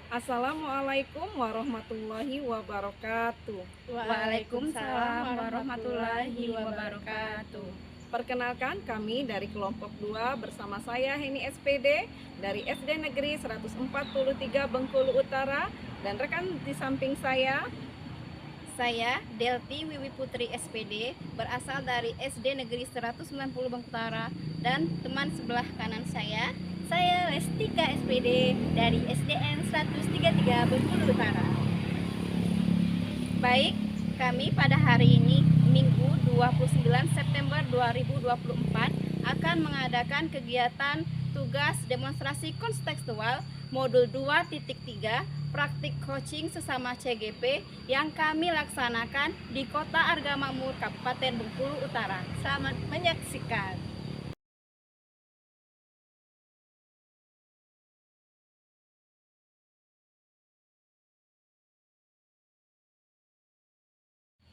Assalamualaikum warahmatullahi wabarakatuh. Waalaikumsalam warahmatullahi wabarakatuh. Perkenalkan, kami dari kelompok 2 bersama saya Heni SPD dari SD Negeri 143 Bengkulu Utara dan rekan di samping Saya Delti Wiwi Putri SPD berasal dari SD Negeri 190 Bengkulu Utara, dan teman sebelah kanan saya Lestika SPD dari SDN 133 Bengkulu Utara. Baik, kami pada hari ini Minggu 29 September 2024 akan mengadakan kegiatan tugas demonstrasi kontekstual modul 2.3 praktik coaching sesama CGP yang kami laksanakan di Kota Argamakmur, Kabupaten Bengkulu Utara. Selamat menyaksikan.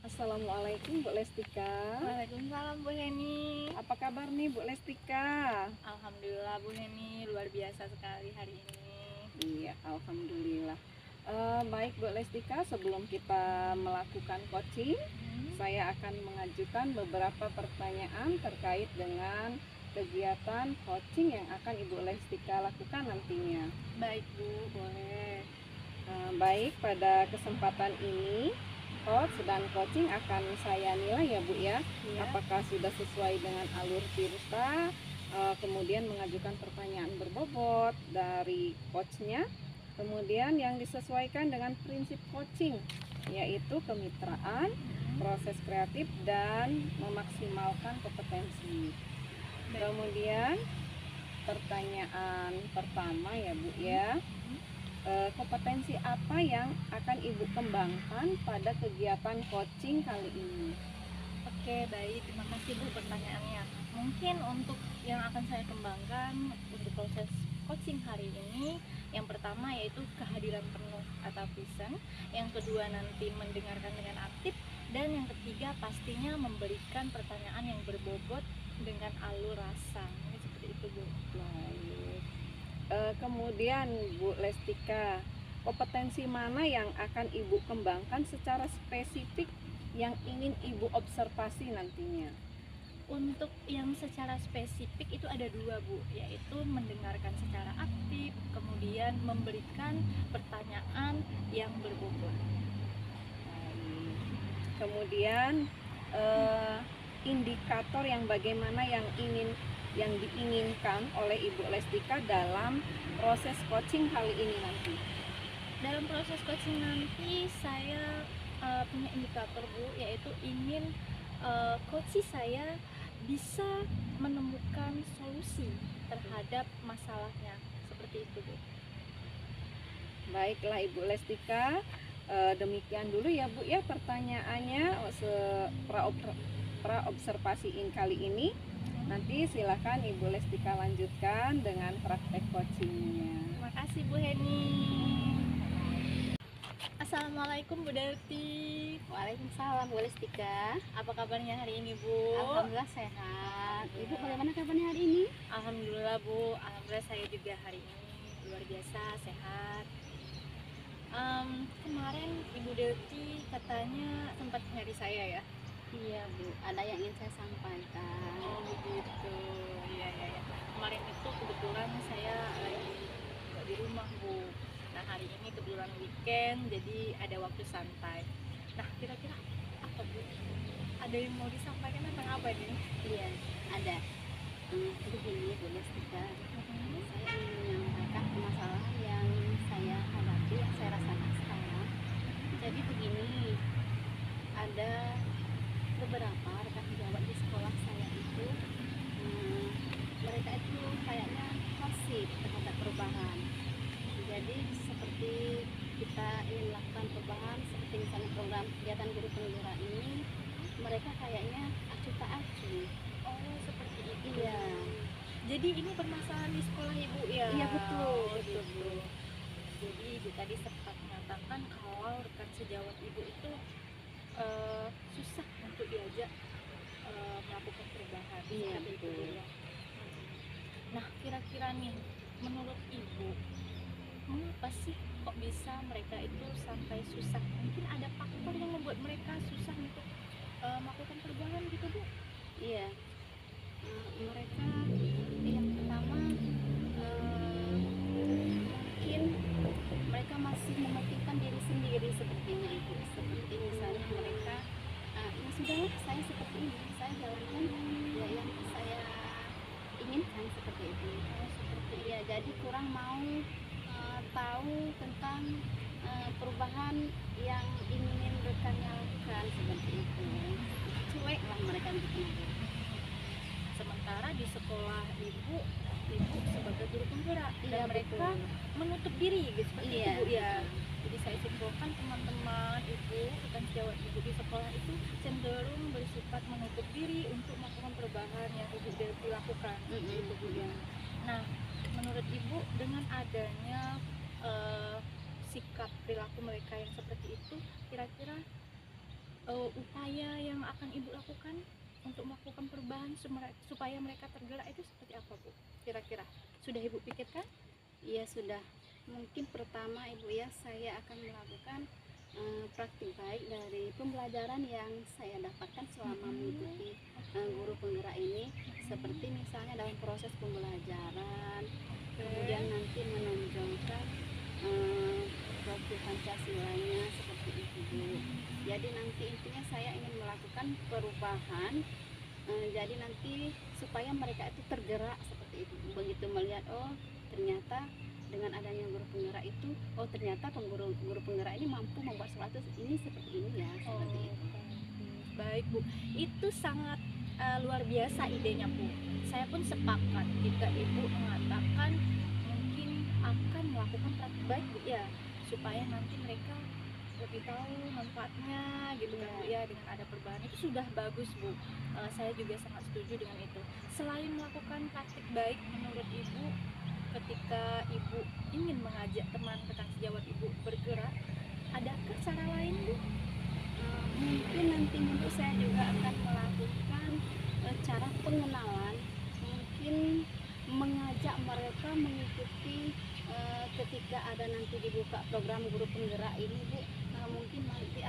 Assalamualaikum Bu Lestika. Waalaikumsalam Bu Heni. Apa kabar nih Bu Lestika? Alhamdulillah Bu Heni, luar biasa sekali hari ini. Iya, alhamdulillah. Baik Bu Lestika, sebelum kita melakukan coaching, saya akan mengajukan beberapa pertanyaan terkait dengan kegiatan coaching yang akan Ibu Lestika lakukan nantinya. Baik Bu, boleh. Baik, pada kesempatan ini coach dan coaching akan saya nilai ya Bu ya. Ya. Apakah sudah sesuai dengan alur tirta, kemudian mengajukan pertanyaan berbobot dari coachnya, kemudian yang disesuaikan dengan prinsip coaching, yaitu kemitraan, proses kreatif, dan memaksimalkan kompetensi. Kemudian pertanyaan pertama ya Bu ya, kompetensi apa yang akan Ibu kembangkan pada kegiatan coaching kali ini? Oke, baik. Terima kasih Bu pertanyaannya. Mungkin untuk yang akan saya kembangkan untuk proses coaching hari ini, yang pertama yaitu kehadiran penuh atau present, yang kedua nanti mendengarkan dengan aktif, dan yang ketiga pastinya memberikan pertanyaan yang berbobot dengan alur rasa. Ini seperti itu Bu. Baik. Kemudian Bu Lestika, kompetensi mana yang akan Ibu kembangkan secara spesifik yang ingin Ibu observasi nantinya? Untuk yang secara spesifik itu ada dua Bu, yaitu mendengarkan secara aktif, kemudian memberikan pertanyaan yang berbobot. Kemudian indikator yang bagaimana yang diinginkan oleh Ibu Lestika dalam proses coaching kali ini nanti? Dalam proses coaching nanti saya punya indikator Bu, yaitu ingin coach saya bisa menemukan solusi terhadap masalahnya, seperti itu Bu. Baiklah Ibu Lestika, demikian dulu ya Bu ya pertanyaannya pra-observasiin kali ini. Nanti silakan Ibu Lestika lanjutkan dengan praktek coachingnya. Terima kasih Bu Heni. Assalamualaikum Bu Delti. Waalaikumsalam Bu Lestika. Apa kabarnya hari ini Bu? Alhamdulillah sehat. Ibu bagaimana kabarnya hari ini? Alhamdulillah Bu, alhamdulillah saya juga hari ini luar biasa sehat. Kemarin Ibu Delti katanya sempat nyari saya ya? Iya Bu, ada yang ingin saya sampaikan. Oh begitu, iya. Kemarin itu kebetulan saya lagi nggak di rumah Bu. Nah hari ini kebetulan weekend, jadi ada waktu santai. Nah kira-kira apa Bu? Ada yang mau disampaikan tentang apa ini? Iya, ada. Begini Bu Lestika, saya ingin menyampaikan permasalahan yang saya hadapi, yang saya rasakan sekarang. Jadi begini, ada beberapa rekan pejabat di sekolah saya itu, mereka itu kayaknya pasif terhadap perubahan. Jadi seperti kita ingin melakukan perubahan, seperti misalnya program kegiatan guru penggerak ini, mereka kayaknya acuh tak acuh. Oh seperti itu. Iya. Jadi ini permasalahan di sekolah Ibu ya? Iya betul, Betul gitu. Bu. Jadi Ibu tadi sempat mengatakan kalau rekan sejawat Ibu itu susah untuk diajak melakukan perubahan. Iya, Seperti itu, betul. ya. Nah kira-kira nih menurut Ibu, mengapa kenapa sih kok bisa mereka itu sampai susah? Mungkin ada faktor yang membuat mereka susah untuk melakukan perubahan gitu Bu? Iya, mereka yang pertama mungkin mereka masih mementingkan diri sendiri sepertinya Ibu. Seperti misalnya mereka ya sudahlah, saya seperti ini, saya jalankan ya yang saya inginkan seperti itu. Seperti ya, jadi kurang mau tahu tentang perubahan yang ingin rekannya lakukan seperti itu. Cuek lah mereka gitu. Sementara di sekolah ibu sebagai guru penggerak dan Iya, mereka betul. menutup diri gitu seperti Iya. itu Bu ya. Jadi saya simpulkan teman-teman ibu dan sejawat ibu di sekolah itu cenderung bersifat menutup diri untuk melakukan perubahan yang ibu dilakukan itu Bu ya. Nah, menurut ibu dengan adanya sikap perilaku mereka yang seperti itu, kira-kira upaya yang akan ibu lakukan untuk melakukan perubahan supaya mereka tergerak itu seperti apa Bu? Kira-kira sudah ibu pikirkan? Iya sudah. Mungkin pertama Ibu ya, saya akan melakukan praktik baik dari pembelajaran yang saya dapatkan selama mengikuti guru penggerak ini, seperti misalnya dalam proses pembelajaran, kemudian nanti menonjolkan profil Pancasilanya seperti itu Bu. Jadi nanti intinya saya ingin melakukan perubahan, jadi nanti supaya mereka itu tergerak seperti itu. Begitu melihat oh ternyata dengan adanya guru penggerak itu, oh ternyata guru penggerak ini mampu membuat sesuatu ini seperti ini ya, seperti itu. Baik Bu, itu sangat luar biasa idenya Bu. Saya pun sepakat jika ibu mengatakan mungkin akan melakukan praktik baik Bu ya, supaya nanti mereka lebih tahu manfaatnya gitu kan Bu ya, dengan ada perubahan itu sudah bagus Bu. Saya juga sangat setuju dengan itu. Selain melakukan praktik baik, menurut ibu ketika ibu ingin mengajak teman rekan sejawat ibu bergerak, adakah cara lain Bu? Mungkin nanti Bu saya juga akan melakukan cara pengenalan, mungkin mengajak mereka mengikuti ketika ada nanti dibuka program guru penggerak ini Bu. Mungkin nanti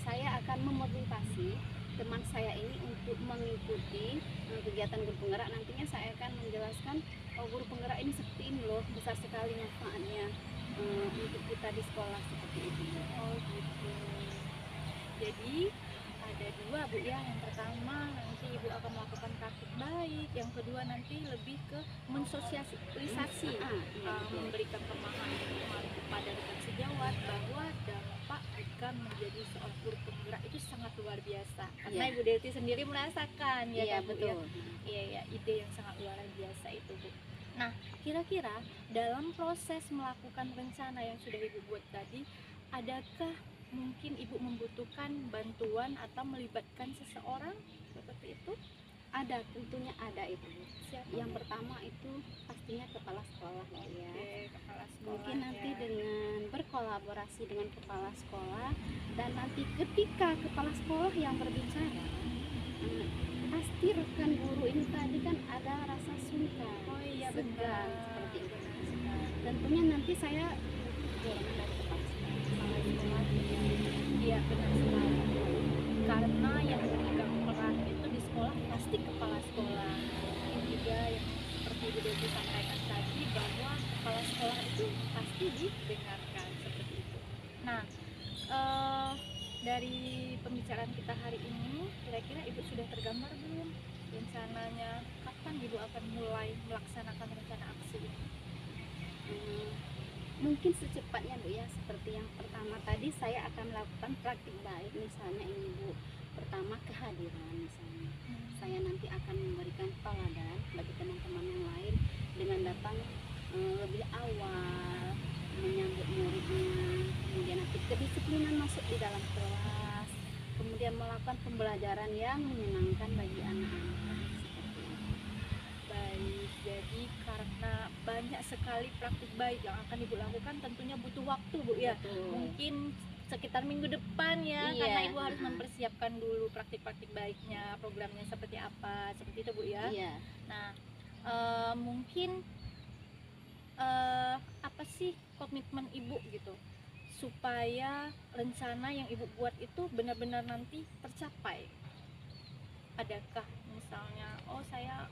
saya akan memotivasi teman saya ini untuk mengikuti kegiatan guru penggerak. Nantinya saya akan menjelaskan oh guru penggerak ini seperti ini loh, besar sekali manfaatnya untuk kita di sekolah seperti itu. Oh gitu. Jadi ada dua Bu ya, yang pertama nanti ibu akan melakukan praktik baik, yang kedua nanti lebih ke mensosialisasi, memberikan pemahaman kepada rekan sejawat bahwa dampak jika menjadi seorang guru penggerak itu sangat luar biasa, karena Iya. Ibu Delti sendiri merasakan ya Iya kan, Bu, ya? betul. Iya, ide yang sangat luar biasa itu Bu. Nah, kira-kira dalam proses melakukan rencana yang sudah ibu buat tadi, adakah mungkin ibu membutuhkan bantuan atau melibatkan seseorang seperti itu? Ada, tentunya ada itu Bu. Siapa? Yang pertama itu pastinya kepala sekolah lah ya. Oke, kepala sekolah. Mungkin nanti ya. dengan berkolaborasi dengan kepala sekolah, dan nanti ketika kepala sekolah yang berbicara, pasti rekan guru ini tadi kan ada rasa sungkan, Oh iya segan benar. seperti itu. Benar sekali. Tentunya nanti saya dorongan dari kepala sekolah. Iya benar sekali. Karena yang memegang peran itu di sekolah pasti kepala sekolah. Mungkin juga yang seperti Ibu Devi sampaikan tadi bahwa kepala sekolah itu pasti didengarkan seperti itu. Nah, dari pembicaraan kita hari ini, kira-kira Ibu sudah tergambar belum rencananya kapan Ibu akan mulai melaksanakan rencana aksi ini? Mungkin secepatnya Bu ya, seperti yang pertama tadi saya akan melakukan praktik baik, misalnya ini Bu, pertama kehadiran misalnya. Saya nanti akan memberikan teladan bagi teman-teman yang lain dengan datang lebih awal, menyambut muridnya, kemudian nanti kedisiplinan masuk di dalam kelas, kemudian melakukan pembelajaran yang menyenangkan bagi anak-anak seperti itu. Baik, jadi karena banyak sekali praktik baik yang akan Ibu lakukan, tentunya butuh waktu Bu ya. Betul. Mungkin sekitar minggu depan ya, Iya, karena Ibu harus ha-ha. mempersiapkan dulu praktik-praktik baiknya, programnya seperti apa, seperti itu Bu ya. Iya. Nah, mungkin apa sih komitmen ibu gitu supaya rencana yang ibu buat itu benar-benar nanti tercapai. Adakah misalnya, oh saya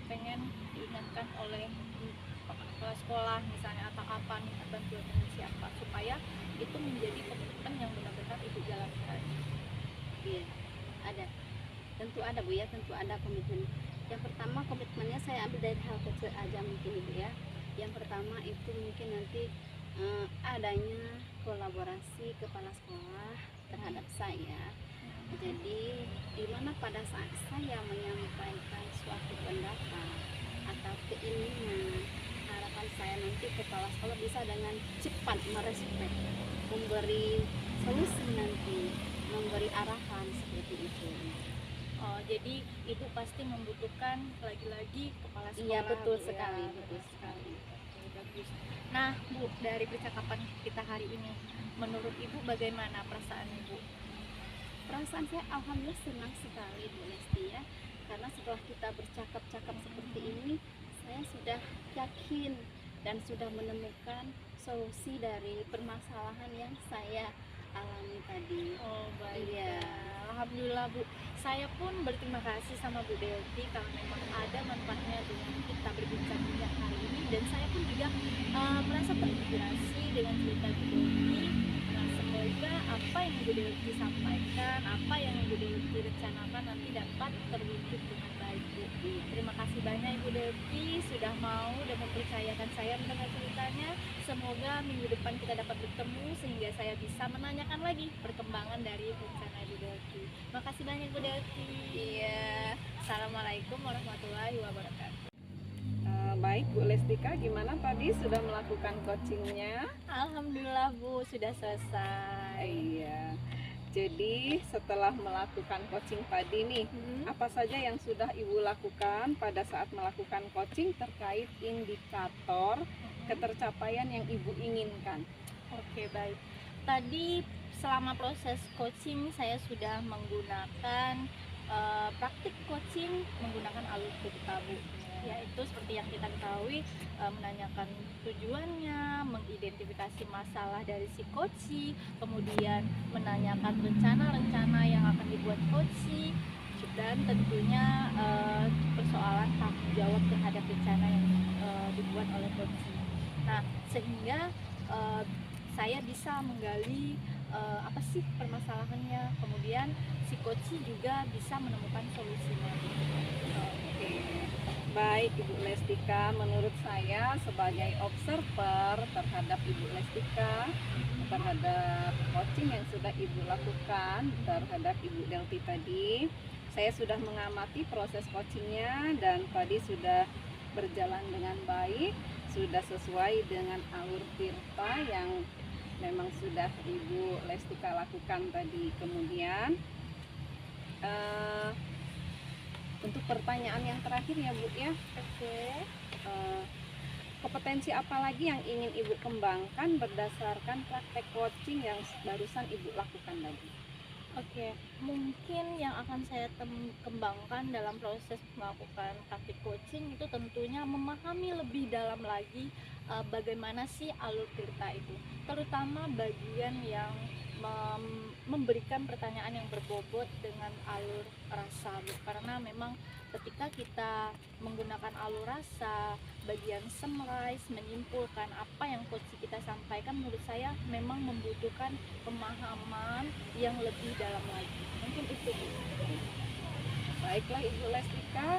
pengen diingatkan oleh kepala sekolah misalnya, atau apa nih bantuan dari siapa, supaya itu menjadi komitmen yang benar-benar ibu jalankan. Iya, ada. Tentu ada Bu ya, tentu ada komitmen. Yang pertama komitmennya saya ambil dari hal kecil aja mungkin Ibu ya. Yang pertama itu mungkin nanti adanya kolaborasi kepala sekolah terhadap saya. Jadi di mana pada saat saya menyampaikan suatu pendapat atau keinginan, harapan saya nanti kepala sekolah bisa dengan cepat merespek, memberi solusi nanti, memberi arahan seperti itu. Oh, jadi ibu pasti membutuhkan lagi-lagi kepala sekolah. Iya betul Bu, sekali, ya. betul sekali. Oke, bagus. Nah Bu, dari percakapan kita hari ini, menurut ibu bagaimana perasaan ibu? Perasaan saya alhamdulillah senang sekali Bu Lesti ya, karena setelah kita bercakap-cakap seperti ini, saya sudah yakin dan sudah menemukan solusi dari permasalahan yang saya alami tadi. Oh baik. Iya. Alhamdulillah Bu. Saya pun berterima kasih sama Bu Delti karena memang ada manfaatnya dengan kita berbincang-bincang hari ini, dan saya pun juga merasa terinspirasi dengan cerita Bu Delti. Nah, semoga apa yang Bu Delti sampaikan, apa yang Bu Delti rencanakan nanti dapat terwujud dengan baik Bu. Terima kasih banyak Ibu Delti sudah mau dan mempercayakan saya mendengar ceritanya. Semoga minggu depan kita dapat bertemu sehingga saya bisa menanyakan lagi perkembangan dari rencana Ibu Delti. Makasih banyak Bu Delti. Iya. Assalamualaikum warahmatullahi wabarakatuh. Baik Bu Lestika, gimana tadi sudah melakukan coachingnya? Alhamdulillah Bu, sudah selesai. Iya. Jadi setelah melakukan coaching tadi nih, apa saja yang sudah Ibu lakukan pada saat melakukan coaching terkait indikator ketercapaian yang Ibu inginkan? Oke, baik. Tadi selama proses coaching saya sudah menggunakan praktik coaching menggunakan alur cerita Bu, yaitu seperti yang kita ketahui, menanyakan tujuannya, mengidentifikasi masalah dari si coaching, kemudian menanyakan rencana-rencana yang akan dibuat coaching, dan tentunya persoalan tanggung jawab terhadap rencana yang dibuat oleh coaching. Nah, sehingga saya bisa menggali apa sih permasalahannya, kemudian si coaching juga bisa menemukan solusinya. Oke. Baik Ibu Lestika, menurut saya sebagai observer terhadap Ibu Lestika, terhadap coaching yang sudah Ibu lakukan terhadap Ibu Delti tadi, saya sudah mengamati proses coachingnya dan tadi sudah berjalan dengan baik, sudah sesuai dengan alur Tirta yang memang sudah Ibu Lestika lakukan tadi. Kemudian untuk pertanyaan yang terakhir ya Bu ya, kompetensi apa lagi yang ingin Ibu kembangkan berdasarkan praktek coaching yang barusan Ibu lakukan tadi? Oke, mungkin yang akan saya kembangkan dalam proses melakukan praktik coaching itu tentunya memahami lebih dalam lagi bagaimana sih alur cerita itu, terutama bagian yang memberikan pertanyaan yang berbobot dengan alur rasa, karena memang ketika kita menggunakan alur rasa, bagian summarize, menyimpulkan apa yang coach kita sampaikan, menurut saya memang membutuhkan pemahaman yang lebih dalam lagi. Mungkin itu. Baiklah Ibu Lestika,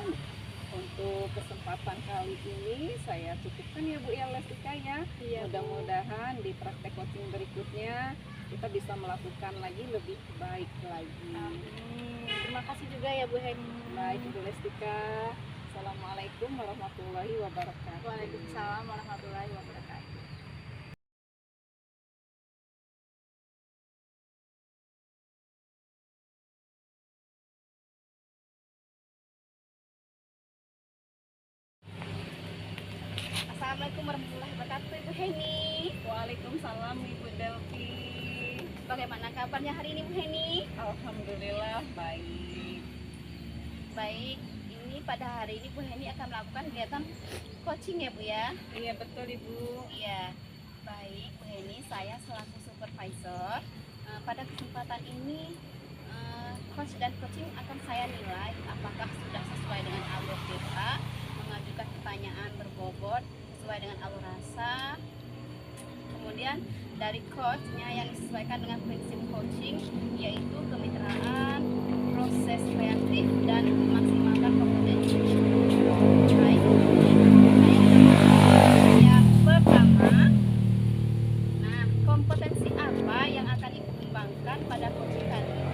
untuk kesempatan kali ini saya cukupkan ya Bu ya Lestika ya. Iya, mudah-mudahan di praktek coaching berikutnya kita bisa melakukan lagi lebih baik lagi. Terima kasih juga ya Bu Heni. Baik Ibu Lestika. Assalamualaikum warahmatullahi wabarakatuh. Waalaikumsalam warahmatullahi wabarakatuh. Assalamualaikum warahmatullahi wabarakatuh Ibu Heni. Waalaikumsalam Ibu Delti. Bagaimana kabarnya hari ini Bu Heni? Alhamdulillah baik. Baik, ini pada hari ini Bu Heni akan melakukan kegiatan coaching ya Bu ya? Iya betul Ibu. Iya. Baik Bu Heni, saya selaku supervisor pada kesempatan ini coach dan coaching akan saya nilai apakah sudah sesuai dengan alur kita, mengajukan pertanyaan berbobot sesuai dengan alur rasa. Kemudian dari coachnya yang disesuaikan dengan prinsip coaching, yaitu kemitraan, proses kreatif, dan memaksimalkan kompetensi. Baik, yang pertama, nah kompetensi apa yang akan Ibu kembangkan pada coaching kali ini?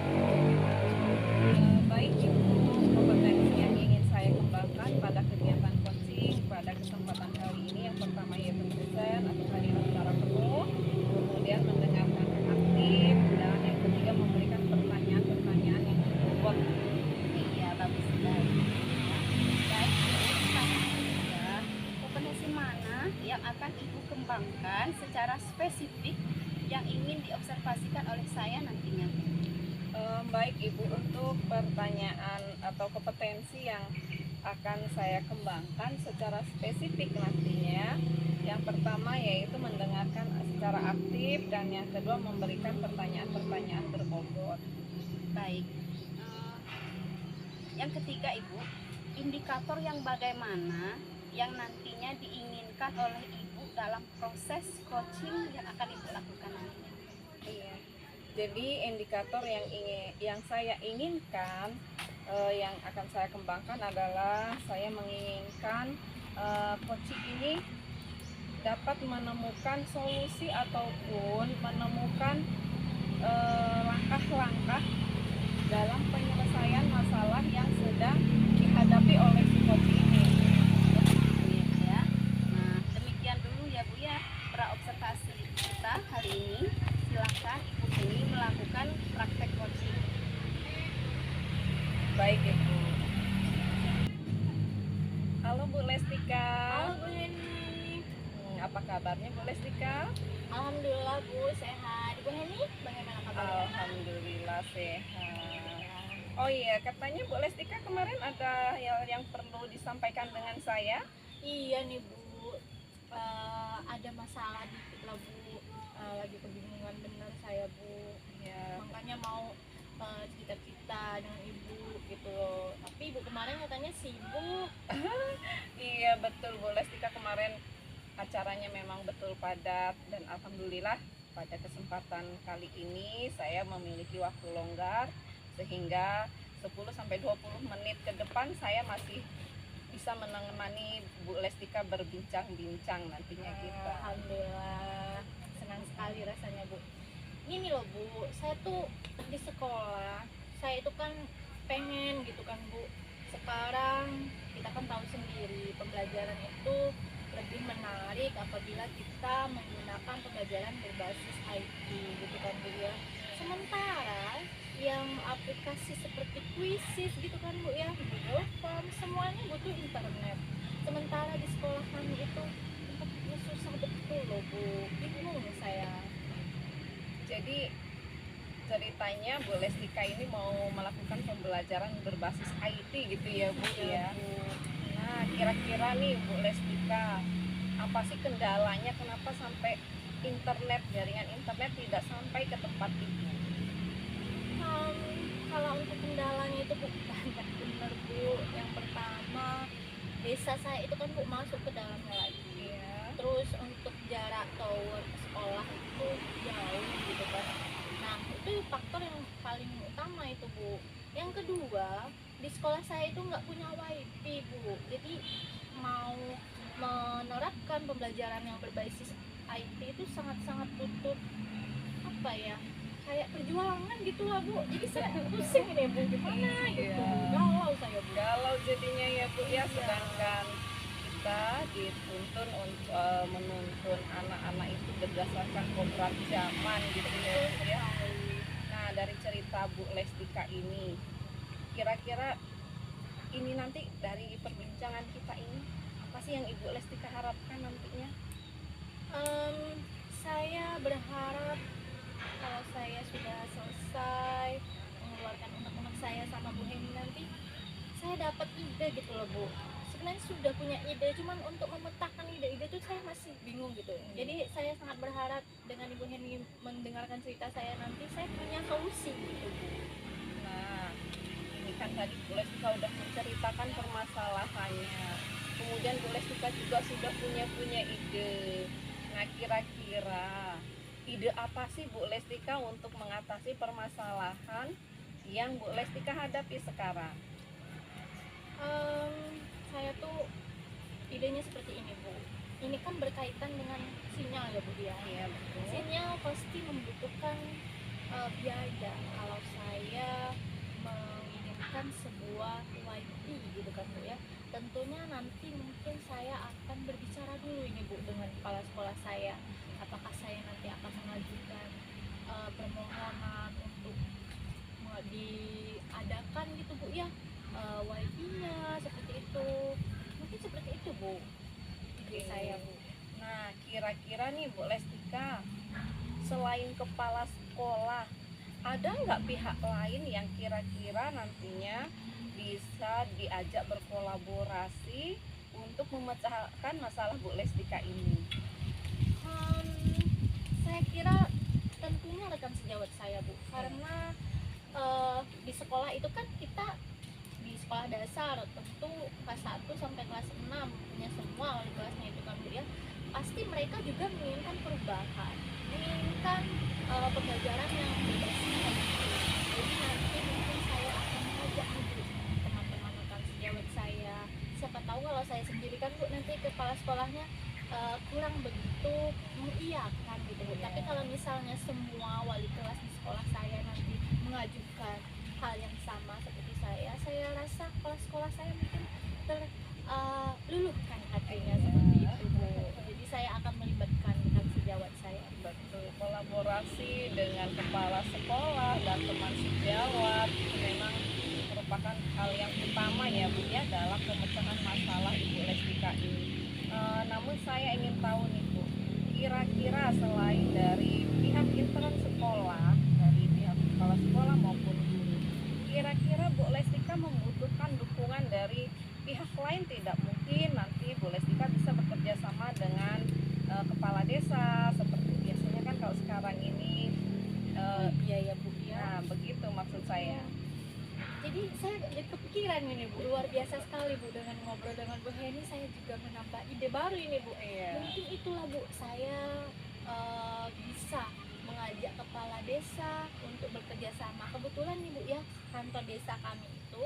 Baik Ibu, kompetensi yang ingin saya kembangkan pada kegiatan coaching pada kesempatan kali ini yang pertama yaitu present atau hadiran secara penuh, kemudian mendengarkan yang aktif, dan yang ketiga memberikan pertanyaan-pertanyaan yang berbobot. Iya, bagus sekali. Baik, pertanyaan kedua, kompetensi mana yang akan Ibu kembangkan secara spesifik yang ingin diobservasikan oleh saya nantinya? Baik Ibu, untuk pertanyaan atau kompetensi yang akan saya kembangkan secara spesifik nantinya, yang pertama yaitu mendengarkan secara aktif, dan yang kedua memberikan pertanyaan-pertanyaan berbobot. Baik. Yang ketiga Ibu, indikator yang bagaimana yang nantinya diinginkan oleh Ibu dalam proses coaching yang akan Ibu lakukan nantinya? Iya. Jadi indikator yang saya inginkan yang akan saya kembangkan adalah saya menginginkan coaching ini dapat menemukan solusi ataupun menemukan langkah-langkah dalam penyelesaian masalah yang sedang dihadapi oleh si coaching ini. Ya. Nah, demikian dulu ya Bu ya praobservasi kita hari ini. Silakan Ibu Heni melakukan praktek coaching. Baik Ibu. Halo Bu Lestika. Halo Bu Heni. Apa kabarnya Bu Lestika? Alhamdulillah Bu, sehat. Bu Heni, bagaimana kabarnya? Alhamdulillah sehat. Oh iya, katanya Bu Lestika kemarin ada yang perlu disampaikan dengan saya. Iya nih Bu, ada masalah dikit lah Bu. Lagi kebingungan bener saya Bu. Ya, Makanya mau cerita-cerita dengan Ibu gitu loh. Tapi Ibu kemarin katanya sibuk. iya betul Bu Lestika, kemarin acaranya memang betul padat, dan alhamdulillah pada kesempatan kali ini saya memiliki waktu longgar sehingga 10-20 menit ke depan saya masih bisa menemani Bu Lestika berbincang-bincang nantinya kita. Alhamdulillah, senang sekali rasanya Bu. Gini loh Bu, saya tuh di sekolah, saya itu kan pengen gitu kan Bu. Sekarang kita kan tahu sendiri pembelajaran itu lebih menarik apabila kita menggunakan pembelajaran berbasis IT gitu kan Bu ya. Sementara yang aplikasi seperti Quizzes gitu kan Bu ya, Google Form, semuanya butuh internet. Sementara di sekolah kami itu tempatnya susah betul loh Bu, bingung saya. Jadi ceritanya Bu Lestika ini mau melakukan pembelajaran berbasis IT gitu ya Bu ya. Nah, kira-kira nih Bu Lestika, apa sih kendalanya kenapa sampai jaringan internet tidak sampai ke tempat itu? Kalau untuk kendalanya itu Bu, banyak bener Bu. Yang pertama, desa saya itu kan Bu masuk ke dalamnya lagi. Iya. Terus untuk jarak tower ke sekolah itu jauh gitu kan. Nah itu faktor yang paling utama itu Bu. Yang kedua, di sekolah saya itu nggak punya wifi Bu. Jadi mau menerapkan pembelajaran yang berbasis IT itu sangat-sangat butuh apa ya, kayak perjuangan gitu lah Bu. Jadi saya pusing ini Bu, gimana gitu, galau saya Bu. Galau jadinya ya Bu ya, sedangkan kita dituntun untuk menuntun anak-anak itu berdasarkan kontrak zaman gitu ya Bu ya. Nah, dari cerita Bu Lestika ini, kira-kira ini nanti dari perbincangan kita ini apa sih yang Ibu Lestika harapkan nantinya? Saya berharap kalau saya sudah selesai mengeluarkan unek-unek saya sama Bu Heni nanti, saya dapat ide gitu loh Bu. Sebenarnya sudah punya ide, cuman untuk memetakan ide-ide itu saya masih bingung gitu. Jadi saya sangat berharap dengan Ibu Heni mendengarkan cerita saya nanti, saya punya solusi gitu Bu. Nah, ini kan tadi Bu Lestika udah menceritakan permasalahannya. Kemudian Bu Lestika juga sudah punya ide. Nah, kira-kira ide apa sih Bu Lestika untuk mengatasi permasalahan yang Bu Lestika hadapi sekarang? Saya tuh idenya seperti ini Bu. Ini kan berkaitan dengan sinyal ya Bu ya. Iya, betul. Sinyal pasti membutuhkan biaya. Kalau saya mengirimkan sebuah WiFi gitu kan Bu ya, tentunya nanti mungkin saya akan berbicara dulu ini Bu dengan kepala sekolah saya, apakah saya nanti akan mengajukan permohonan untuk diadakan gitu Bu ya, WiFi-nya seperti itu, mungkin seperti itu Bu ide saya Bu. Nah, kira-kira nih Bu Lestika, selain kepala sekolah, ada nggak pihak lain yang kira-kira nantinya bisa diajak berkolaborasi untuk memecahkan masalah Bu Lestika ini? Saya kira tentunya rekan sejawat saya Bu, karena di sekolah itu kan kita di sekolah dasar tentu kelas 1 sampai kelas 6 punya semua wali kelasnya itu kan Bu ya, pasti mereka juga menginginkan perubahan, menginginkan pembelajaran yang berbasis komputer. Jadi nanti mungkin saya akan mengajak Bu teman-teman rekan sejawat saya, siapa tahu kalau saya sendiri kan Bu nanti kepala sekolahnya kurang begitu mengiyakan gitu Bu. Tapi kalau misalnya semua wali kelas di sekolah saya nanti mengajukan hal yang sama seperti saya rasa kepala sekolah saya mungkin terluluhkan hatinya seperti itu Bu. Jadi saya akan melibatkan rekan sejawat saya. Betul, kolaborasi dengan kepala sekolah dan teman sejawat itu memang merupakan hal yang utama ya Bu ya dalam pemecahan masalah Ibu Lestika ini. Namun saya ingin tahu nih Bu, kira-kira selain dari pihak intern sekolah, dari pihak kepala sekolah maupun guru, kira-kira Bu Lestika membutuhkan dukungan dari pihak lain tidak? Mungkin nanti Bu Lestika bisa bekerja sama dengan kepala desa seperti biasanya kan kalau sekarang ini. Iya ya Bu ya. Nah, begitu maksud saya. Jadi saya jadi kepikiran ini Bu, luar biasa sekali Bu, dengan ngobrol dengan Bu Heni saya juga menambah ide baru ini Bu. Iya. Mungkin itulah Bu, saya bisa mengajak kepala desa untuk bekerja sama. Kebetulan nih Bu ya, kantor desa kami itu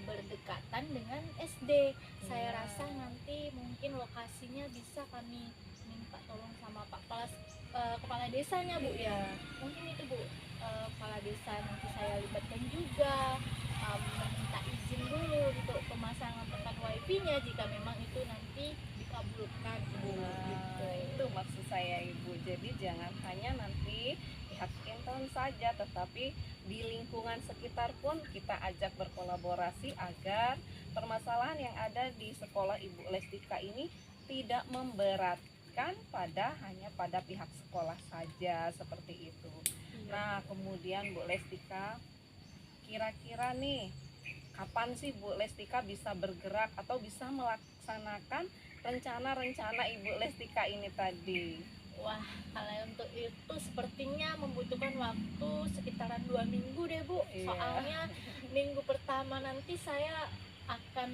berdekatan dengan SD. Saya Iya. rasa nanti mungkin lokasinya bisa kami minta tolong sama Pak kepala desanya Bu ya. Mungkin itu Bu, kepala desa nanti saya libatkan juga, meminta izin dulu untuk pemasangan tempat wifi-nya jika memang itu nanti dikabulkan Bu. Gitu. Itu maksud saya Ibu. Jadi jangan hanya nanti pihak intern saja, tetapi di lingkungan sekitar pun kita ajak berkolaborasi agar permasalahan yang ada di sekolah Ibu Lestika ini tidak memberatkan hanya pada pihak sekolah saja seperti itu. Nah, kemudian Bu Lestika, kira-kira nih kapan sih Bu Lestika bisa bergerak atau bisa melaksanakan rencana-rencana Ibu Lestika ini tadi? Wah, kalau untuk itu sepertinya membutuhkan waktu sekitaran 2 minggu deh Bu. Iya. Soalnya minggu pertama nanti saya akan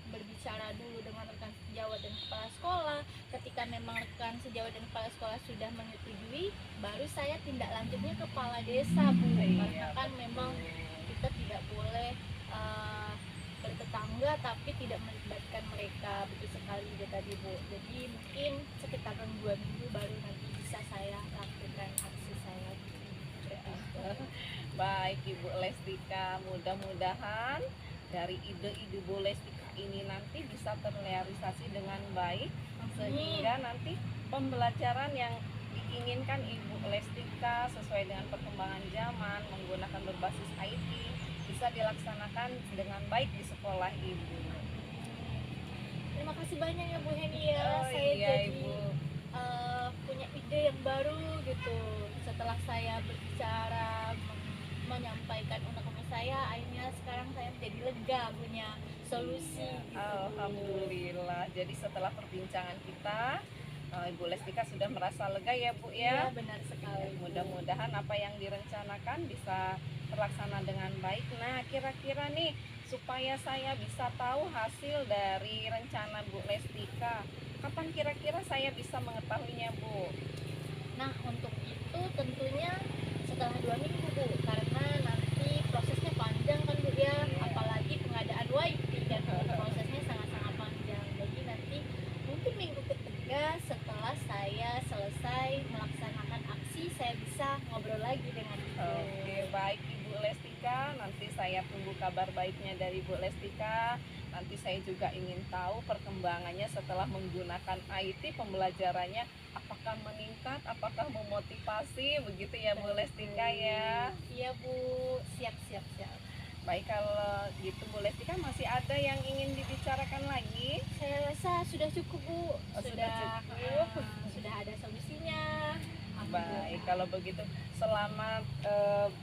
berbicara dulu dengan rekan sejawat dan kepala sekolah. Ketika memang rekan sejawat dan kepala sekolah sudah menyetujui, baru saya tindak lanjutnya ke kepala desa Bu. Karena kan memang kita tidak boleh bertetangga tapi tidak melibatkan mereka, betul sekali dia tadi Bu. Jadi mungkin sekitaran 2 minggu baru nanti bisa saya lakukan aksi saya. Baik Ibu Lestika, mudah-mudahan dari ide-ide Bu Lestika ini nanti bisa terrealisasi dengan baik sehingga nanti pembelajaran yang diinginkan Ibu Lestika sesuai dengan perkembangan zaman menggunakan berbasis IT bisa dilaksanakan dengan baik di sekolah Ibu. Terima kasih banyak ya Bu Heni ya. Oh, Saya iya, jadi Ibu. punya ide yang baru gitu. Setelah saya berbicara menyampaikan unek-unek saya, akhirnya sekarang saya menjadi lega punya solusi gitu. Alhamdulillah. Jadi setelah perbincangan kita, Ibu Lestika sudah merasa lega ya Bu Iya, ya. benar sekali. Mudah-mudahan apa yang direncanakan bisa terlaksana dengan baik. Nah, kira-kira nih supaya saya bisa tahu hasil dari rencana Bu Lestika, kapan kira-kira saya bisa mengetahuinya Bu? Nah, untuk itu tentunya setelah 2 minggu Bu, karena nanti prosesnya panjang kan Bu ya, apalagi pengadaan wifi dan prosesnya sangat-sangat panjang. Jadi nanti mungkin minggu ketiga setelah saya selesai melaksanakan aksi, saya bisa ngobrol lagi dengan Ibu. Oke, baik Ibu Lestika. Nanti saya tunggu kabar baiknya dari Ibu Lestika. Nanti saya juga ingin tahu perkembangannya setelah menggunakan IT, pembelajarannya apakah meningkat, apakah memotivasi, begitu ya Bu Lestika ya. Iya Bu, siap. Baik, kalau gitu Bu Lestika masih ada yang ingin dibicarakan lagi? Saya rasa sudah cukup Bu, Sudah cukup. sudah ada solusinya. Baik, kalau begitu selamat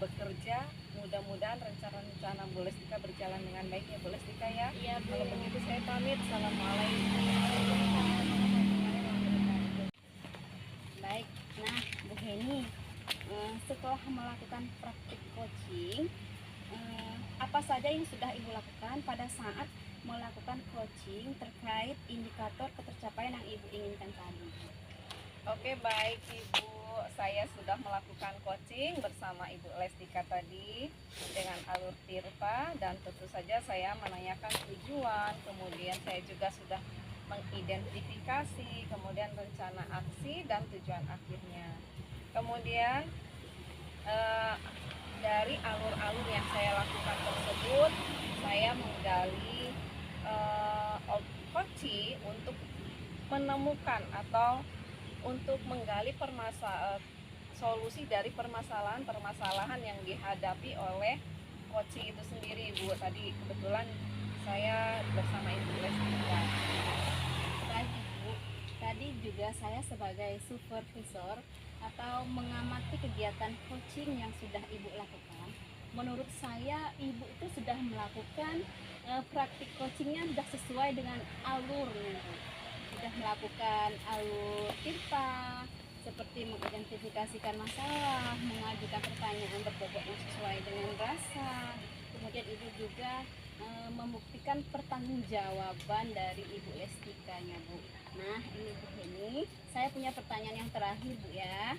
bekerja. Mudah-mudahan rencana-rencana Bu Lestika berjalan dengan baik ya Bu Lestika ya. Iya Bu. Kalau begitu saya pamit. Assalamualaikum. Baik, nah Bu Heni, setelah melakukan praktik coaching, apa saja yang sudah Ibu lakukan pada saat melakukan coaching terkait indikator ketercapaian yang Ibu inginkan tadi? Oke, baik Ibu, saya sudah melakukan coaching bersama Ibu Lestika tadi dengan alur tirta, dan tentu saja saya menanyakan tujuan, kemudian saya juga sudah mengidentifikasi, kemudian rencana aksi dan tujuan akhirnya. Kemudian dari alur-alur yang saya lakukan tersebut, saya menggali coaching untuk menemukan atau untuk menggali solusi dari permasalahan yang dihadapi oleh coaching itu sendiri Bu. Tadi kebetulan saya bersama Ibu Lestika. Baik Ibu, tadi juga saya sebagai supervisor atau mengamati kegiatan coaching yang sudah Ibu lakukan. Menurut saya Ibu itu sudah melakukan praktik coachingnya sudah sesuai dengan alurnya Bu. Sudah melakukan alur tirta, seperti mengidentifikasikan masalah, mengajukan pertanyaan berbobot yang sesuai dengan rasa. Kemudian Ibu juga membuktikan pertanggungjawaban dari Ibu Lestikanya Bu. Nah ini Bu Heni, saya punya pertanyaan yang terakhir Bu ya.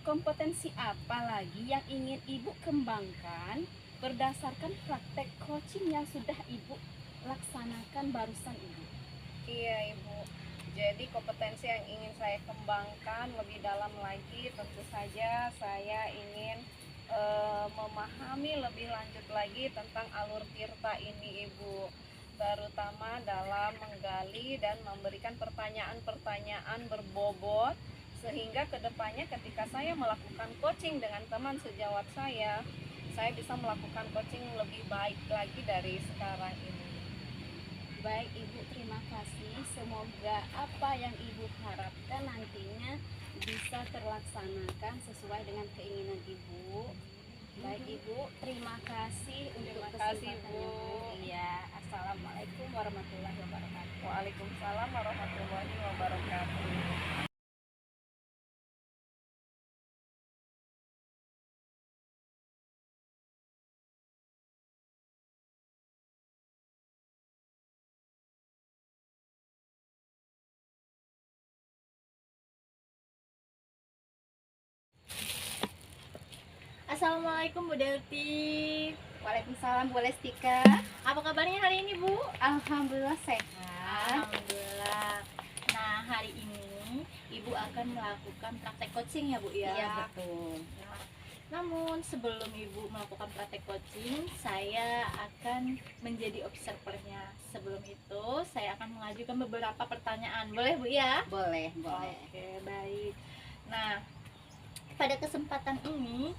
Kompetensi apa lagi yang ingin Ibu kembangkan berdasarkan praktek coaching yang sudah Ibu laksanakan barusan Ibu? Iya Ibu, jadi kompetensi yang ingin saya kembangkan lebih dalam lagi, tentu saja saya ingin memahami lebih lanjut lagi tentang alur tirta ini Ibu, terutama dalam menggali dan memberikan pertanyaan-pertanyaan berbobot, sehingga kedepannya ketika saya melakukan coaching dengan teman sejawat saya bisa melakukan coaching lebih baik lagi dari sekarang ini. Baik Ibu, terima kasih. Semoga apa yang Ibu harapkan nantinya bisa terlaksanakan sesuai dengan keinginan Ibu. Baik Ibu, terima kasih untuk kesempatannya Bu. Iya, assalamualaikum warahmatullahi wabarakatuh. Waalaikumsalam warahmatullahi wabarakatuh. Assalamualaikum Bu Delti. Waalaikumsalam Bu Lestika. Apa kabarnya hari ini Bu? Alhamdulillah sehat. Alhamdulillah. Nah hari ini Ibu akan melakukan praktek coaching ya Bu ya? Iya betul. Nah, namun sebelum Ibu melakukan praktek coaching, saya akan menjadi observernya. Sebelum itu saya akan mengajukan beberapa pertanyaan. Boleh Bu ya? Boleh. Oke, baik. Nah, pada kesempatan ini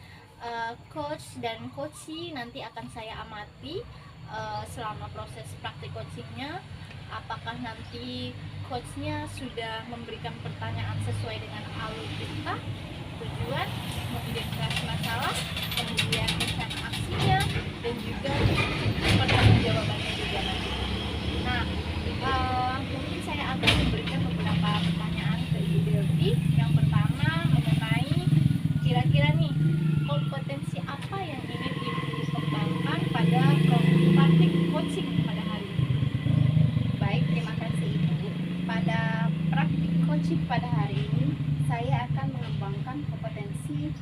coach dan coachee nanti akan saya amati selama proses praktik coachingnya. Apakah nanti coachnya sudah memberikan pertanyaan sesuai dengan alur kita, tujuan, mengidentifikasi masalah, kemudian rencana aksinya, dan juga pertanggungjawabannya juga coaching pada hari ini? Baik, terima kasih Ibu. Pada praktik coaching pada hari ini, saya akan mengembangkan kompetensi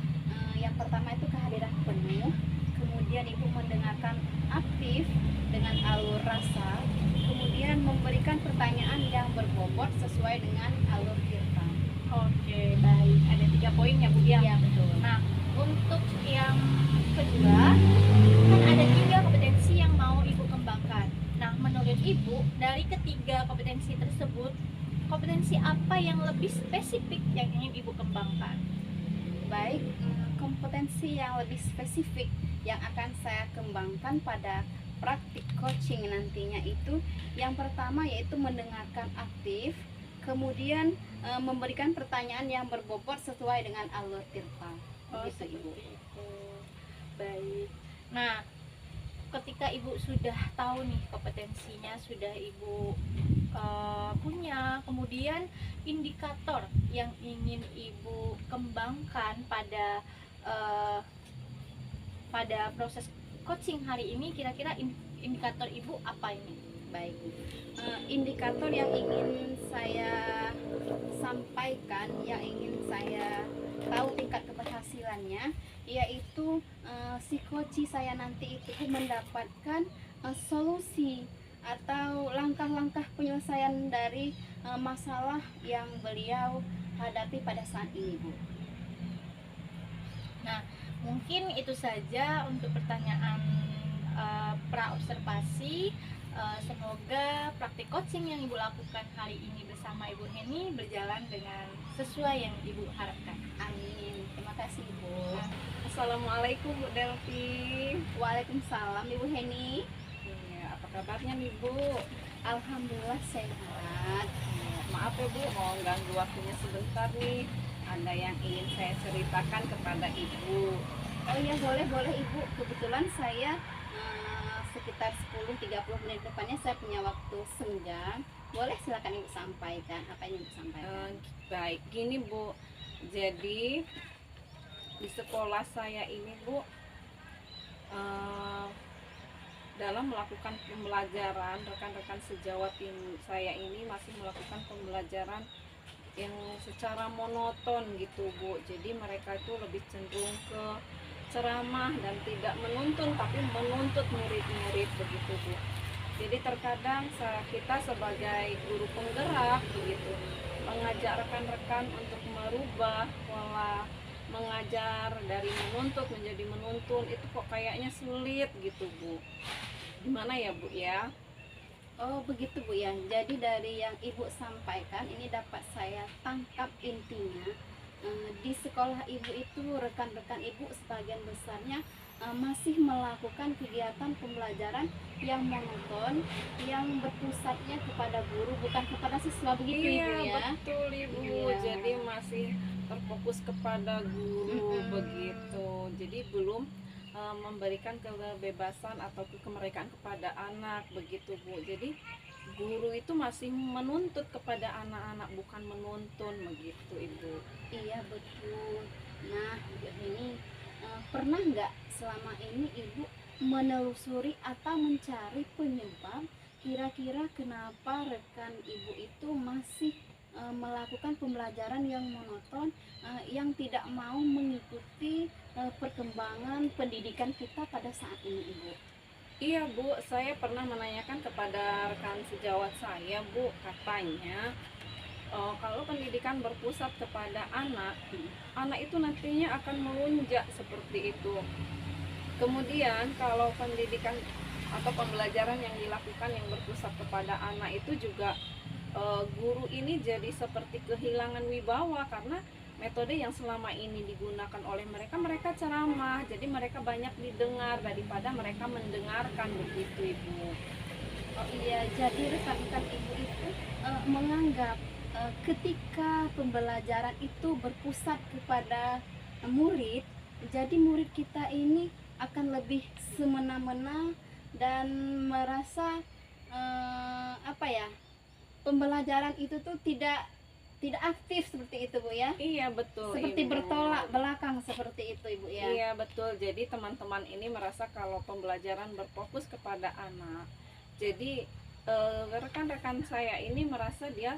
yang pertama itu kehadiran penuh, kemudian Ibu mendengarkan aktif dengan alur rasa, kemudian memberikan pertanyaan yang berbobot sesuai dengan alur tirta. Oke, baik. Ada 3 poin ya Bu ya? Iya, betul. Nah, untuk yang kedua, kan ada 3 kompetensi yang mau Ibu kembangkan. Nah, menurut Ibu, dari ketiga kompetensi tersebut, kompetensi apa yang lebih spesifik yang ingin Ibu kembangkan? Baik, kompetensi yang lebih spesifik yang akan saya kembangkan pada praktik coaching nantinya itu yang pertama yaitu mendengarkan aktif, kemudian memberikan pertanyaan yang berbobot sesuai dengan alur tirta. Begitu Ibu. Seperti itu. Baik. Nah, ketika Ibu sudah tahu nih kompetensinya, sudah Ibu punya, kemudian indikator yang ingin Ibu kembangkan pada proses coaching hari ini, kira-kira indikator Ibu apa ini? Baik, indikator yang ingin saya sampaikan, yang ingin saya tahu tingkat keberhasilannya, yaitu si coach saya nanti itu mendapatkan solusi atau langkah-langkah penyelesaian dari masalah yang beliau hadapi pada saat ini, Bu. Nah, mungkin itu saja untuk pertanyaan pra-observasi. Semoga praktik coaching yang Ibu lakukan hari ini bersama Ibu Heni berjalan dengan sesuai yang Ibu harapkan. Amin. Terima kasih, Bu. Assalamualaikum Bu Delvi. Waalaikumsalam, Ibu Heni. Iya, apa kabarnya nih Bu? Alhamdulillah sehat. Maaf ya Bu, mau ganggu waktunya sebentar nih. Ada yang ingin saya ceritakan kepada Ibu. Oh iya, boleh Ibu. Kebetulan saya sekitar 10-30 menit depannya saya punya waktu senggang. Boleh, silakan Ibu sampaikan apa yang Ibu sampaikan. Baik, gini Bu. Jadi di sekolah saya ini Bu, dalam melakukan pembelajaran, rekan-rekan sejawat saya ini masih melakukan pembelajaran yang secara monoton gitu Bu. Jadi mereka itu lebih cenderung ke ceramah dan tidak menuntun, tapi menuntut murid-murid begitu Bu. Jadi terkadang kita sebagai guru penggerak begitu mengajak rekan-rekan untuk merubah pola mengajar dari menuntut menjadi menuntun, itu kok kayaknya sulit gitu Bu. Gimana ya Bu ya? Oh begitu Bu ya. Jadi dari yang Ibu sampaikan ini dapat saya tangkap intinya, di sekolah Ibu itu rekan-rekan Ibu sebagian besarnya masih melakukan kegiatan pembelajaran yang monoton, yang berpusatnya kepada guru bukan kepada siswa, begitu Ibu ya. Betul Ibu. Iya. Jadi masih terfokus kepada guru begitu. Jadi belum memberikan kebebasan atau kemerdekaan kepada anak begitu Bu. Jadi guru itu masih menuntut kepada anak-anak bukan menuntun begitu Ibu. Iya betul. Nah ini pernah nggak selama ini Ibu menelusuri atau mencari penyebab kira-kira kenapa rekan Ibu itu masih melakukan pembelajaran yang monoton, yang tidak mau mengikuti perkembangan pendidikan kita pada saat ini Ibu? Iya Bu, saya pernah menanyakan kepada rekan sejawat saya Bu, katanya kalau pendidikan berpusat kepada anak itu nantinya akan melunjak seperti itu. Kemudian kalau pendidikan atau pembelajaran yang dilakukan yang berpusat kepada anak itu juga guru ini jadi seperti kehilangan wibawa, karena metode yang selama ini digunakan oleh mereka ceramah, jadi mereka banyak didengar daripada mereka mendengarkan begitu Ibu. Oh iya, jadi rekan-rekan Ibu itu menganggap ketika pembelajaran itu berpusat kepada murid, jadi murid kita ini akan lebih semena-mena dan merasa pembelajaran itu tuh tidak aktif seperti itu Bu ya. Iya betul. Seperti Ibu. bertolak belakang seperti itu Ibu ya. Iya betul. Jadi teman-teman ini merasa kalau pembelajaran berfokus kepada anak Jadi rekan-rekan saya ini merasa dia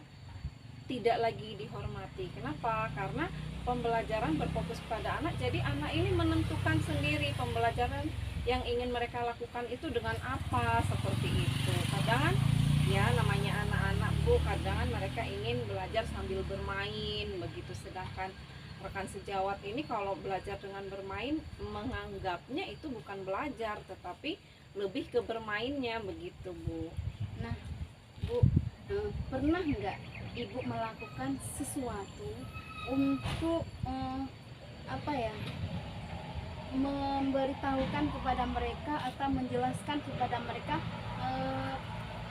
tidak lagi dihormati. Kenapa? Karena pembelajaran berfokus pada anak, jadi anak ini menentukan sendiri pembelajaran yang ingin mereka lakukan itu dengan apa, seperti itu. Kadang ya namanya anak-anak Bu, kadang mereka ingin belajar sambil bermain begitu, sedangkan rekan sejawat ini kalau belajar dengan bermain menganggapnya itu bukan belajar tetapi lebih ke bermainnya begitu Bu. Nah, Bu, pernah nggak Ibu melakukan sesuatu untuk apa ya, memberitahukan kepada mereka atau menjelaskan kepada mereka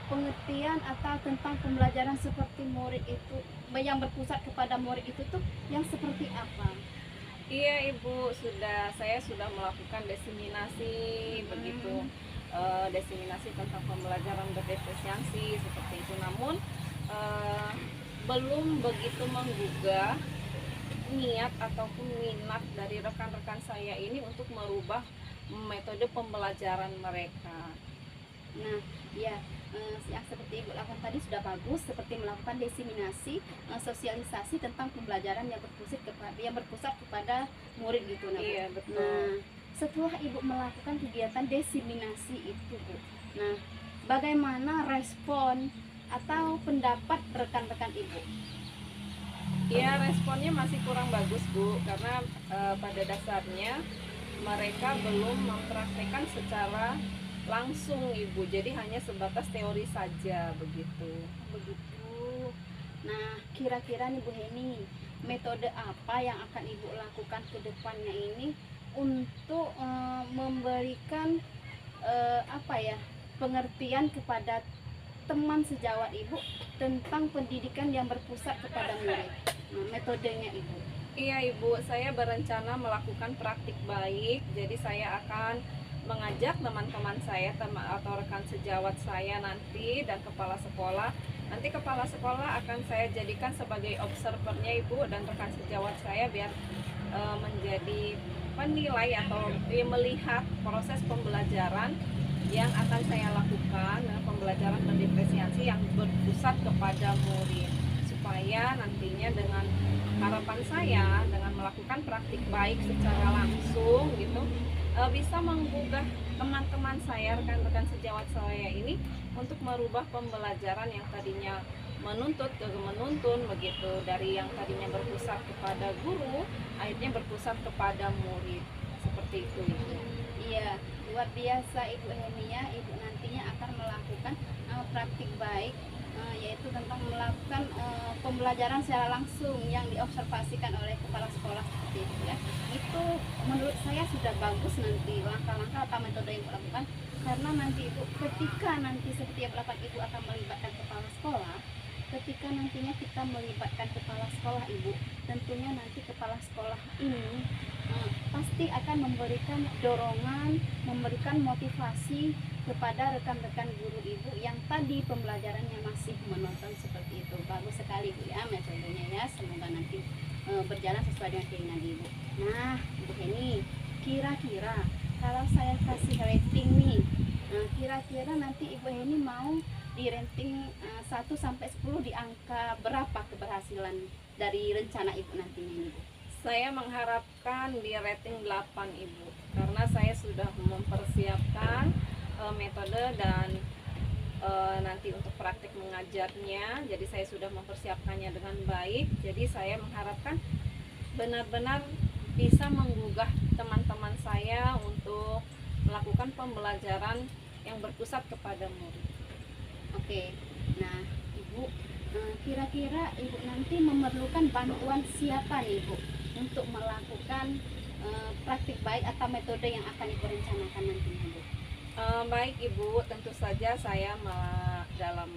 pengertian atau tentang pembelajaran seperti murid itu yang berpusat kepada murid itu tuh yang seperti apa? Iya Ibu, saya sudah melakukan diseminasi begitu, diseminasi tentang pembelajaran berdiferensiasi seperti itu. Namun belum begitu menggugah niat ataupun minat dari rekan-rekan saya ini untuk merubah metode pembelajaran mereka. Nah, ya, yang seperti Ibu lakukan tadi sudah bagus, seperti melakukan diseminasi, sosialisasi tentang pembelajaran yang berpusat kepada murid gitu, nah, Bu. Iya betul. Nah, setelah Ibu melakukan kegiatan diseminasi itu, Bu, nah, bagaimana respon atau pendapat rekan-rekan Ibu? Ya, responnya masih kurang bagus Bu, karena pada dasarnya mereka belum mempraktekkan secara langsung Ibu, jadi hanya sebatas teori saja begitu. Begitu. Nah, kira-kira nih Bu Heni, metode apa yang akan Ibu lakukan ke depannya ini untuk memberikan apa ya, pengertian kepada teman sejawat Ibu tentang pendidikan yang berpusat kepada murid? Nah, metodenya Ibu. Iya Ibu, saya berencana melakukan praktik baik, jadi saya akan mengajak teman-teman saya atau rekan sejawat saya nanti dan kepala sekolah. Nanti kepala sekolah akan saya jadikan sebagai observernya Ibu, dan rekan sejawat saya biar menjadi penilai atau melihat proses pembelajaran yang akan saya lakukan, pembelajaran berdiferensiasi yang berpusat kepada murid, supaya nantinya dengan harapan saya dengan melakukan praktik baik secara langsung gitu bisa menggugah teman-teman saya, rekan-rekan sejawat saya ini untuk merubah pembelajaran yang tadinya menuntut ke menuntun begitu, dari yang tadinya berpusat kepada guru akhirnya berpusat kepada murid, seperti itu Ibu. Iya, luar biasa Ibu Henia. Ibu nantinya akan melakukan praktik baik, yaitu tentang melakukan pembelajaran secara langsung yang diobservasikan oleh kepala sekolah seperti itu ya. Itu menurut saya sudah bagus nanti langkah-langkah atau metode yang Ibu lakukan, karena nanti Ibu ketika nanti setiap rapat Ibu akan melibatkan kepala sekolah, ketika nantinya kita melibatkan kepala sekolah Ibu, tentunya nanti kepala sekolah ini pasti akan memberikan dorongan, memberikan motivasi kepada rekan-rekan guru Ibu yang tadi pembelajarannya masih menonton seperti itu. Bagus sekali Bu ya metodenya ya, semoga nanti berjalan sesuai dengan keinginan Ibu. Nah Bu Heni, kira-kira kalau saya kasih rating nih, kira-kira nanti Ibu Heni mau di rating 1 sampai 10 di angka berapa keberhasilan dari rencana Ibu nantinya ini Bu? Saya mengharapkan di rating 8 Ibu, karena saya sudah mempersiapkan metode dan nanti untuk praktik mengajarnya, jadi saya sudah mempersiapkannya dengan baik. Jadi saya mengharapkan benar-benar bisa menggugah teman-teman saya untuk melakukan pembelajaran yang berpusat kepada murid. Oke, nah Ibu, kira-kira Ibu nanti memerlukan bantuan siapa nih Ibu untuk melakukan praktik baik atau metode yang akan Ibu rencanakan nantinya Bu? Baik Ibu, tentu saja saya dalam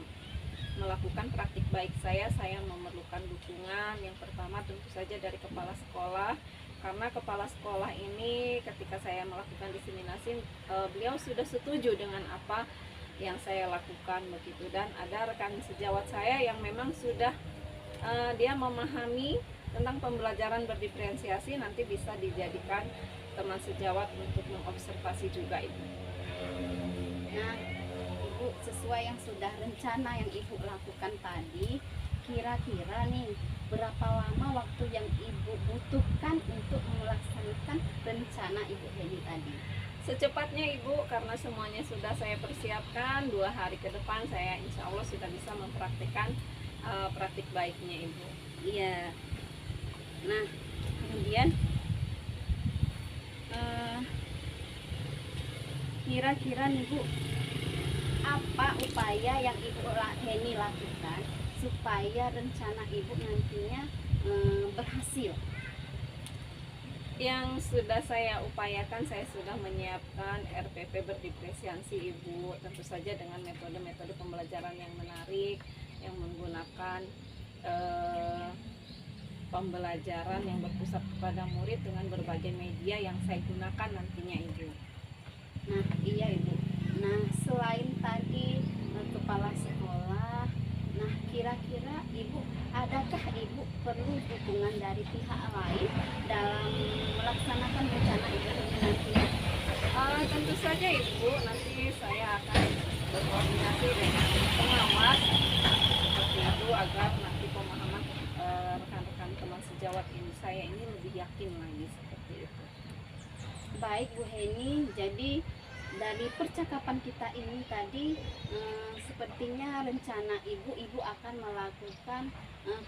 melakukan praktik baik saya memerlukan dukungan. Yang pertama tentu saja dari kepala sekolah, karena kepala sekolah ini ketika saya melakukan diseminasi beliau sudah setuju dengan apa yang saya lakukan begitu, dan ada rekan sejawat saya yang memang sudah dia memahami tentang pembelajaran berdiferensiasi, nanti bisa dijadikan teman sejawat untuk mengobservasi juga Ibu. Nah Ibu, Ibu, sesuai yang sudah rencana yang Ibu lakukan tadi, kira-kira nih berapa lama waktu yang Ibu butuhkan untuk melaksanakan rencana Ibu Heni tadi? Secepatnya Ibu, karena semuanya sudah saya persiapkan. 2 hari ke depan saya insya Allah sudah bisa mempraktikkan praktik baiknya Ibu. Iya. Nah, kemudian kira-kira nih Bu, apa upaya yang Ibu Heni lakukan supaya rencana Ibu nantinya berhasil? Yang sudah saya upayakan, saya sudah menyiapkan RPP berdiferensiasi Ibu, tentu saja dengan metode-metode pembelajaran yang menarik, yang menggunakan pembelajaran yang berpusat kepada murid dengan berbagai media yang saya gunakan nantinya Ibu. Nah, iya Ibu. Nah, selain tadi kepala sekolah, nah kira-kira Ibu, adakah Ibu perlu dukungan dari pihak lain dalam melaksanakan rencana Ibu ini nantinya? Tentu saja Ibu, nanti saya akan berkoordinasi dengan pengawas seperti itu agar nanti pemahaman rekan-rekan teman sejawat ini saya ini lebih yakin lagi seperti itu. Baik Bu Heni, jadi dari percakapan kita ini tadi sepertinya rencana Ibu akan melakukan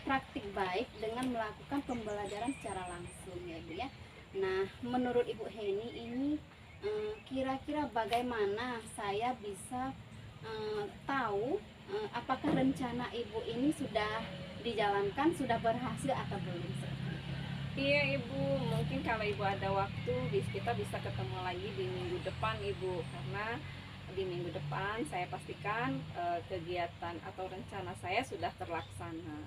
praktik baik dengan melakukan pembelajaran secara langsung ya Bu ya. Nah, menurut Ibu Heni ini kira-kira bagaimana saya bisa tahu apakah rencana Ibu ini sudah dijalankan, sudah berhasil atau belum? Iya Ibu, mungkin kalau Ibu ada waktu kita bisa ketemu lagi di minggu depan Ibu, karena di minggu depan saya pastikan kegiatan atau rencana saya sudah terlaksana.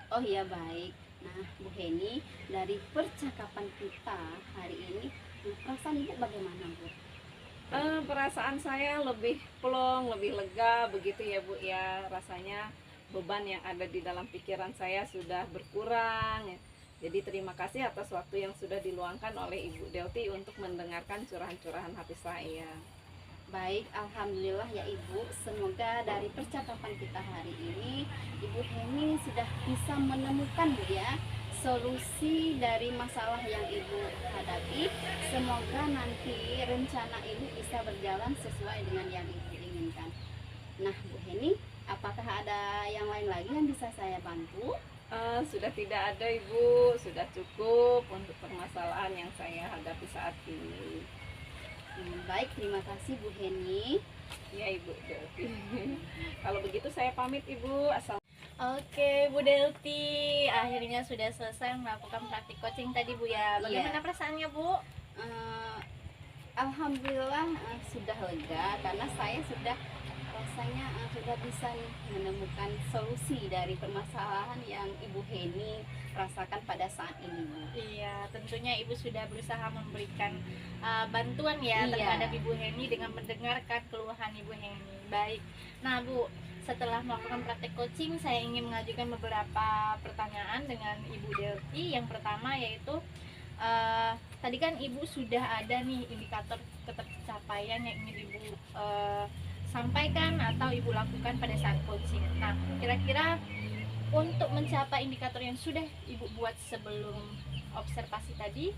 Oh iya, baik. Nah Bu Heni, dari percakapan kita hari ini, perasaan Ibu bagaimana Bu? Perasaan saya lebih plong, lebih lega begitu ya Bu ya, rasanya beban yang ada di dalam pikiran saya sudah berkurang ya. Jadi terima kasih atas waktu yang sudah diluangkan oleh Ibu Delti untuk mendengarkan curahan-curahan hati saya. Baik, alhamdulillah ya Ibu. Semoga dari percakapan kita hari ini Ibu Heni sudah bisa menemukan Bu ya solusi dari masalah yang Ibu hadapi. Semoga nanti rencana Ibu bisa berjalan sesuai dengan yang Ibu inginkan. Nah Bu Heni, apakah ada yang lain lagi yang bisa saya bantu? Sudah tidak ada Ibu, sudah cukup untuk permasalahan yang saya hadapi saat ini. Baik, terima kasih Bu Heni. Ya Ibu Delti. Kalau begitu saya pamit Ibu. Oke Bu Delti, akhirnya sudah selesai melakukan praktik coaching tadi Bu ya. Bagaimana perasaannya Bu? Alhamdulillah sudah lega karena saya sudah rasanya sudah bisa nih menemukan solusi dari permasalahan yang Ibu Heni rasakan pada saat ini Bu. Iya, tentunya Ibu sudah berusaha memberikan bantuan ya Iya. terhadap Ibu Heni dengan mendengarkan keluhan Ibu Heni. Baik. Nah Bu, setelah melakukan praktek coaching, saya ingin mengajukan beberapa pertanyaan dengan Ibu Delti. Yang pertama yaitu tadi kan Ibu sudah ada nih indikator ketercapaian yang ingin Ibu sampaikan atau Ibu lakukan pada saat coaching. Nah, kira-kira untuk mencapai indikator yang sudah Ibu buat sebelum observasi tadi,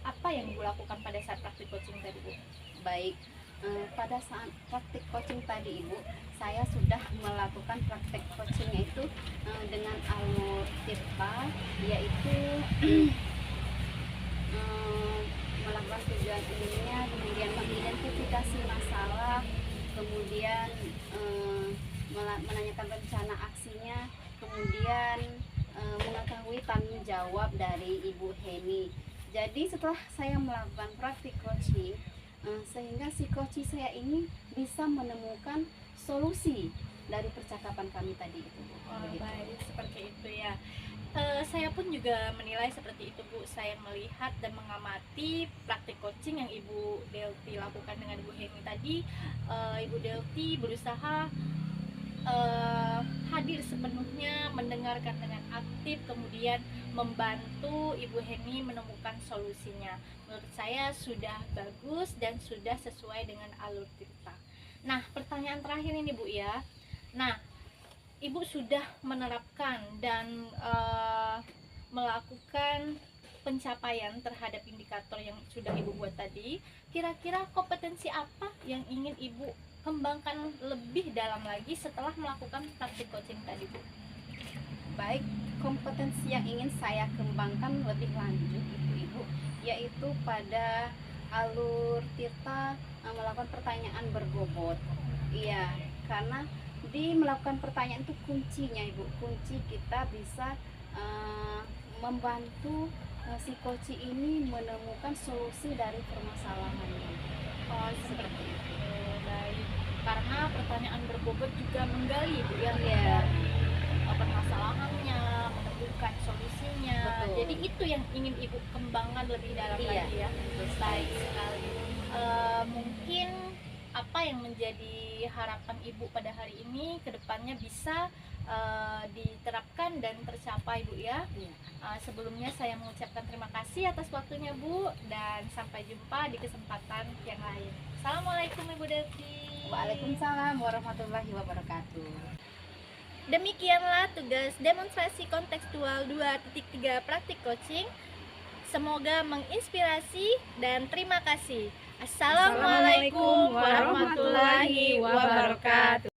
apa yang Ibu lakukan pada saat praktik coaching tadi Bu? Baik, pada saat praktik coaching tadi Ibu, saya sudah melakukan praktik coachingnya itu dengan alur tirta, yaitu melakukan tujuan ilmiah, kemudian mengidentifikasi masalah, kemudian menanyakan rencana aksinya, kemudian mengetahui tanggung jawab dari Ibu Heni. Jadi setelah saya melakukan praktik coaching, sehingga si coach saya ini bisa menemukan solusi dari percakapan kami tadi itu Bu. Baik, seperti itu ya. Saya pun juga menilai seperti itu Bu. Saya melihat dan mengamati praktik coaching yang Ibu Delti lakukan dengan Ibu Heni tadi. Ibu Delti berusaha hadir sepenuhnya, mendengarkan dengan aktif, kemudian membantu Ibu Heni menemukan solusinya. Menurut saya sudah bagus dan sudah sesuai dengan alur cerita. Nah, pertanyaan terakhir ini Bu ya. Nah, Ibu sudah menerapkan dan melakukan pencapaian terhadap indikator yang sudah Ibu buat tadi. Kira-kira kompetensi apa yang ingin Ibu kembangkan lebih dalam lagi setelah melakukan praktik coaching tadi, Bu? Baik, kompetensi yang ingin saya kembangkan lebih lanjut itu Ibu, yaitu pada alur Tirta melakukan pertanyaan berbobot. Iya, karena di melakukan pertanyaan itu kuncinya Ibu, kunci kita bisa membantu si coach ini menemukan solusi dari permasalahannya. Oh, Seperti itu. baik. Karena pertanyaan berbobot juga menggali Bu ya, Iya. dari permasalahannya, menemukan solusinya. Betul. Jadi itu yang ingin Ibu kembangkan lebih dalam Iya, lagi ya. betul Baik sekali. Mungkin apa yang menjadi harapan Ibu pada hari ini ke depannya bisa diterapkan dan tercapai Bu ya. Iya. Sebelumnya saya mengucapkan terima kasih atas waktunya Bu, dan sampai jumpa di kesempatan yang lain. Assalamualaikum Ibu Devi. Waalaikumsalam warahmatullahi wabarakatuh. Demikianlah tugas demonstrasi kontekstual 2.3 praktik coaching. Semoga menginspirasi dan terima kasih. Assalamualaikum warahmatullahi wabarakatuh.